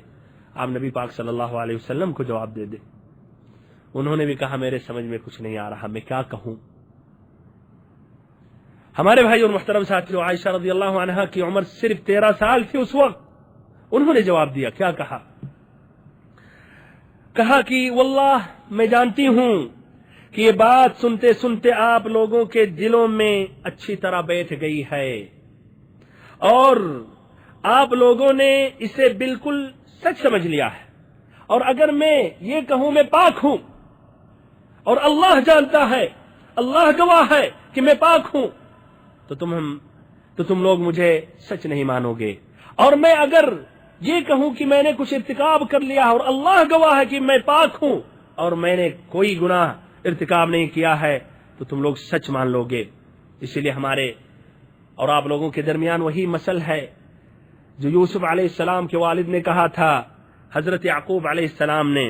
آپ نبی پاک صلی اللہ علیہ وسلم کو جواب دے دیں۔ انہوں نے بھی کہا میرے سمجھ میں کچھ نہیں آ رہا میں کیا کہوں۔ ہمارے بھائی اور محترم ساتھیو، عائشہ رضی اللہ عنہا کی عمر صرف 13 سال تھی اس وقت۔ انہوں نے جواب دیا، کیا کہا؟ کہا کہ واللہ میں جانتی ہوں کہ یہ بات سنتے سنتے آپ لوگوں کے دلوں میں اچھی طرح بیٹھ گئی ہے اور آپ لوگوں نے اسے بالکل سچ سمجھ لیا ہے، اور اگر میں یہ کہوں میں پاک ہوں اور اللہ جانتا ہے، اللہ گواہ ہے کہ میں پاک ہوں، تو تم لوگ مجھے سچ نہیں مانو گے، اور میں اگر یہ کہوں کہ میں نے کچھ ارتکاب کر لیا اور اللہ گواہ ہے کہ میں پاک ہوں اور میں نے کوئی گناہ ارتکاب نہیں کیا ہے تو تم لوگ سچ مان لو گے۔ اسی لیے ہمارے اور آپ لوگوں کے درمیان وہی مسئلہ ہے جو یوسف علیہ السلام کے والد نے کہا تھا، حضرت یعقوب علیہ السلام نے،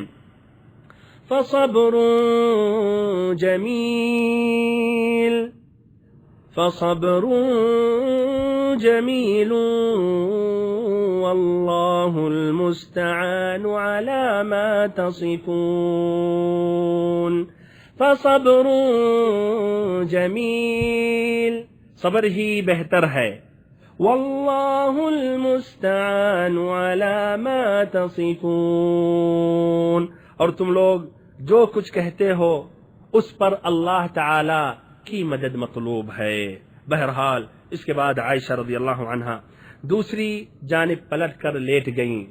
فصبر جمیل واللہ المستعان علی ما تصفون فصبر جمیل، صبر ہی بہتر ہے، واللہ المستعان علی ما تصفون، اور تم لوگ جو کچھ کہتے ہو اس پر اللہ تعالی کی مدد مطلوب ہے۔ بہرحال اس کے بعد عائشہ رضی اللہ عنہا دوسری جانب پلٹ کر لیٹ گئیں،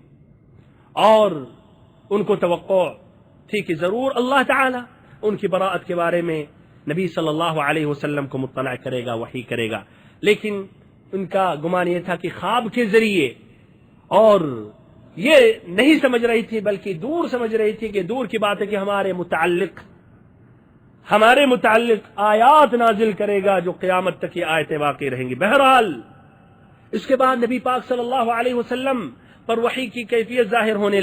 اور ان کو توقع تھی کہ ضرور اللہ تعالی ان کی براءت کے بارے میں نبی صلی اللہ علیہ وسلم کو مطلع کرے گا، وحی کرے گا، لیکن ان کا گمان یہ تھا کہ خواب کے ذریعے، اور یہ نہیں سمجھ رہی تھی بلکہ دور سمجھ رہی تھی کہ دور کی بات ہے کہ ہمارے متعلق آیات نازل کرے گا جو قیامت تک یہ آیتیں واقع رہیں گی۔ بہرحال اس کے بعد نبی پاک صلی اللہ علیہ وسلم پر وحی کی کیفیت ظاہر ہونے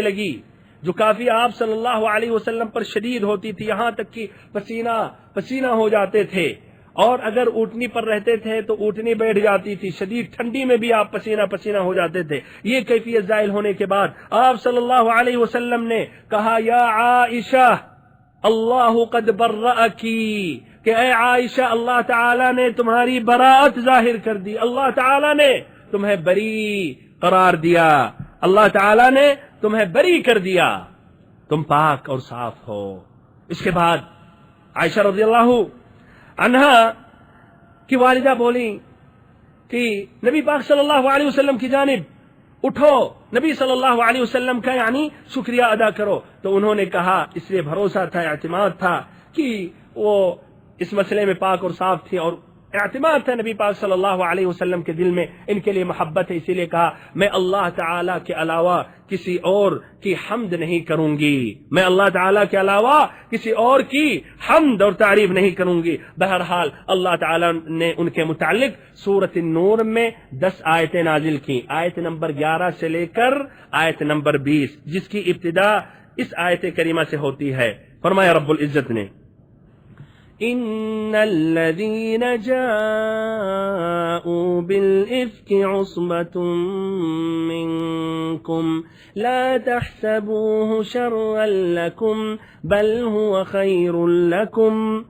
لگی، جو کافی آپ صلی اللہ علیہ وسلم پر شدید ہوتی تھی، یہاں تک کہ پسینہ ہو جاتے تھے، اور اگر اونٹنی پر رہتے تھے تو اونٹنی بیٹھ جاتی تھی، شدید ٹھنڈی میں بھی آپ پسینہ ہو جاتے تھے۔ یہ کیفیت ظاہر ہونے کے بعد آپ صلی اللہ علیہ وسلم نے کہا یا عائشہ اللہ قد برأکی، کہ اے عائشہ اللہ تعالیٰ نے تمہاری براءت ظاہر کر دی، اللہ تعالیٰ نے تمہیں بری قرار دیا، اللہ تعالیٰ نے تمہیں بری کر دیا، تم پاک اور صاف ہو۔ اس کے بعد عائشہ رضی اللہ عنہا کی والدہ بولی کہ نبی پاک صلی اللہ علیہ وسلم کی جانب اٹھو، نبی صلی اللہ علیہ وسلم کا یعنی شکریہ ادا کرو۔ تو انہوں نے کہا، اس لیے بھروسہ تھا، اعتماد تھا کہ وہ اس مسئلے میں پاک اور صاف تھی، اور اعتماد تھا نبی پاک صلی اللہ علیہ وسلم کے دل میں، ان کے لیے محبت ہے، اسی لیے کہا میں اللہ تعالیٰ کے علاوہ کسی اور کی حمد نہیں کروں گی، میں اللہ تعالیٰ کے علاوہ کسی اور کی حمد اور تعریف نہیں کروں گی۔ بہرحال اللہ تعالیٰ نے ان کے متعلق سورۃ النور میں 10 آیتیں نازل کی، آیت نمبر 11 سے لے کر آیت نمبر 20، جس کی ابتدا اس آیت کریمہ سے ہوتی ہے۔ فرمایا رب العزت نے ان الذين جاءوا بالإفك عصبة منكم لا تحسبوه شرا لكم بل هو خير لكم،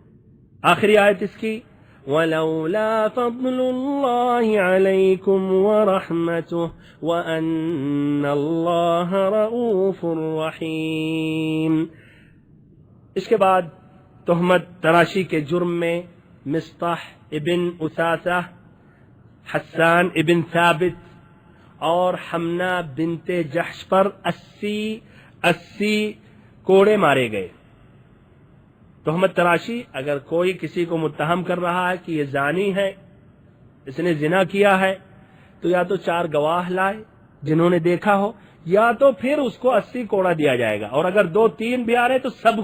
آخری آیت اس کی ولولا فضل الله عليكم ورحمته وأن الله رؤوف رحيم۔ اس کے بعد تہمت تراشی کے جرم میں مصطح ابن اثاثہ، حسان ابن ثابت اور حمنہ بنت جحش پر 80 کوڑے مارے گئے۔ تہمت تراشی، اگر کوئی کسی کو متہم کر رہا ہے کہ یہ زانی ہے، اس نے زنا کیا ہے، تو یا تو 4 گواہ لائے جنہوں نے دیکھا ہو، یا تو پھر اس کو 80 کوڑا دیا جائے گا، اور اگر 2-3 بھی آ رہے تو سب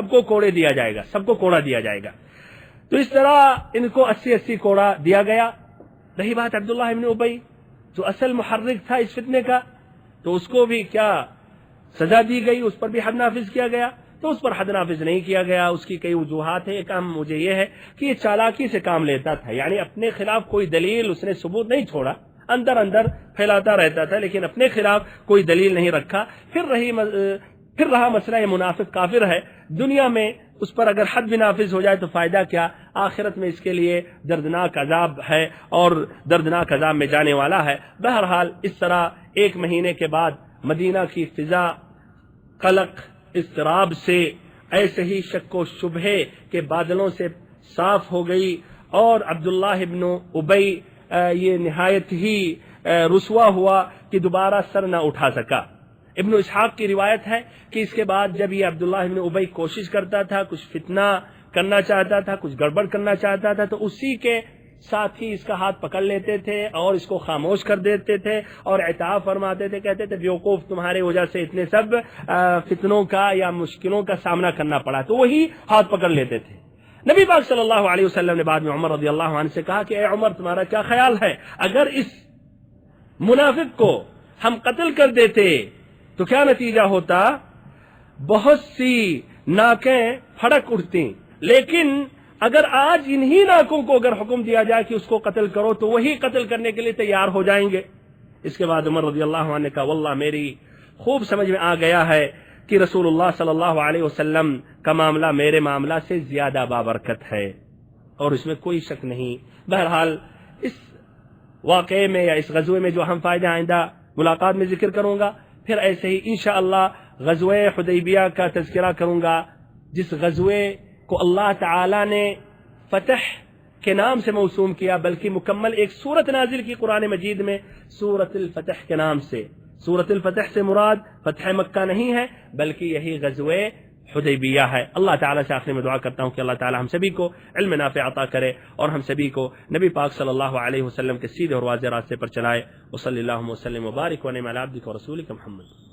کو کوڑے دیا جائے گا، سب کو کوڑا دیا جائے گا۔ تو اس طرح ان کو 80 کوڑا دیا گیا۔ رہی بات عبداللہ ابن ابی جو اصل محرک تھا اس فتنے کا، تو اس کو بھی کیا سزا دی گئی، اس پر بھی حد نافذ کیا گیا؟ تو اس پر حد نافذ نہیں کیا گیا، اس کی کئی وجوہات ہیں۔ ایک اہم مجھے یہ ہے کہ یہ چالاکی سے کام لیتا تھا، یعنی اپنے خلاف کوئی دلیل اس نے ثبوت نہیں چھوڑا، اندر پھیلاتا رہتا تھا، لیکن اپنے خلاف کوئی دلیل نہیں رکھا۔ پھر رہا مسئلہ یہ منافق کافر ہے، دنیا میں اس پر اگر حد بھی نافذ ہو جائے تو فائدہ کیا، آخرت میں اس کے لیے دردناک عذاب ہے اور دردناک عذاب میں جانے والا ہے۔ بہرحال اس طرح 1 مہینے کے بعد مدینہ کی فضا قلق، اضطراب سے، ایسے ہی شک و شبہے کے بادلوں سے صاف ہو گئی، اور عبداللہ ابن ابی یہ نہایت ہی رسوا ہوا کہ دوبارہ سر نہ اٹھا سکا۔ ابن اسحاق کی روایت ہے کہ اس کے بعد جب یہ عبداللہ ابن ابی کوشش کرتا تھا، کچھ فتنہ کرنا چاہتا تھا، کچھ گڑبڑ کرنا چاہتا تھا، تو اسی کے ساتھ ہی اس کا ہاتھ پکڑ لیتے تھے اور اس کو خاموش کر دیتے تھے اور عتاب فرماتے تھے، کہتے تھے بیوقوف، تمہارے وجہ سے اتنے سب فتنوں کا یا مشکلوں کا سامنا کرنا پڑا، تو وہی ہاتھ پکڑ لیتے تھے۔ نبی پاک صلی اللہ علیہ وسلم نے بعد میں عمر رضی اللہ عنہ سے کہا کہ اے عمر، تمہارا کیا خیال ہے، اگر اس منافق کو ہم قتل کر دیتے تو کیا نتیجہ ہوتا؟ بہت سی ناکیں پھڑک اٹھتی، لیکن اگر آج انہی ناکوں کو اگر حکم دیا جائے کہ اس کو قتل کرو تو وہی قتل کرنے کے لیے تیار ہو جائیں گے۔ اس کے بعد عمر رضی اللہ عنہ نے کہا واللہ میری خوب سمجھ میں آ گیا ہے کہ رسول اللہ صلی اللہ علیہ وسلم کا معاملہ میرے معاملہ سے زیادہ بابرکت ہے، اور اس میں کوئی شک نہیں۔ بہرحال اس واقعے میں یا اس غزوے میں جو اہم فائدہ آئندہ ملاقات میں ذکر کروں گا، پھر ایسے ہی انشاءاللہ غزوہ حدیبیہ کا تذکرہ کروں گا، جس غزوے کو اللہ تعالی نے فتح کے نام سے موسوم کیا، بلکہ مکمل ایک سورت نازل کی قرآن مجید میں سورت الفتح کے نام سے۔ سورت الفتح سے مراد فتح مکہ نہیں ہے، بلکہ یہی غزوہ حدیبیہ ہے۔ اللہ تعالیٰ سے آخر میں دعا کرتا ہوں کہ اللہ تعالیٰ ہم سبھی کو علم نافع عطا کرے، اور ہم سبھی کو نبی پاک صلی اللہ علیہ وسلم کے سیدھے اور واضح راستے پر چلائے۔ وصلی اللہ وسلم وبارک ونعم علی عبدک ورسولک محمد۔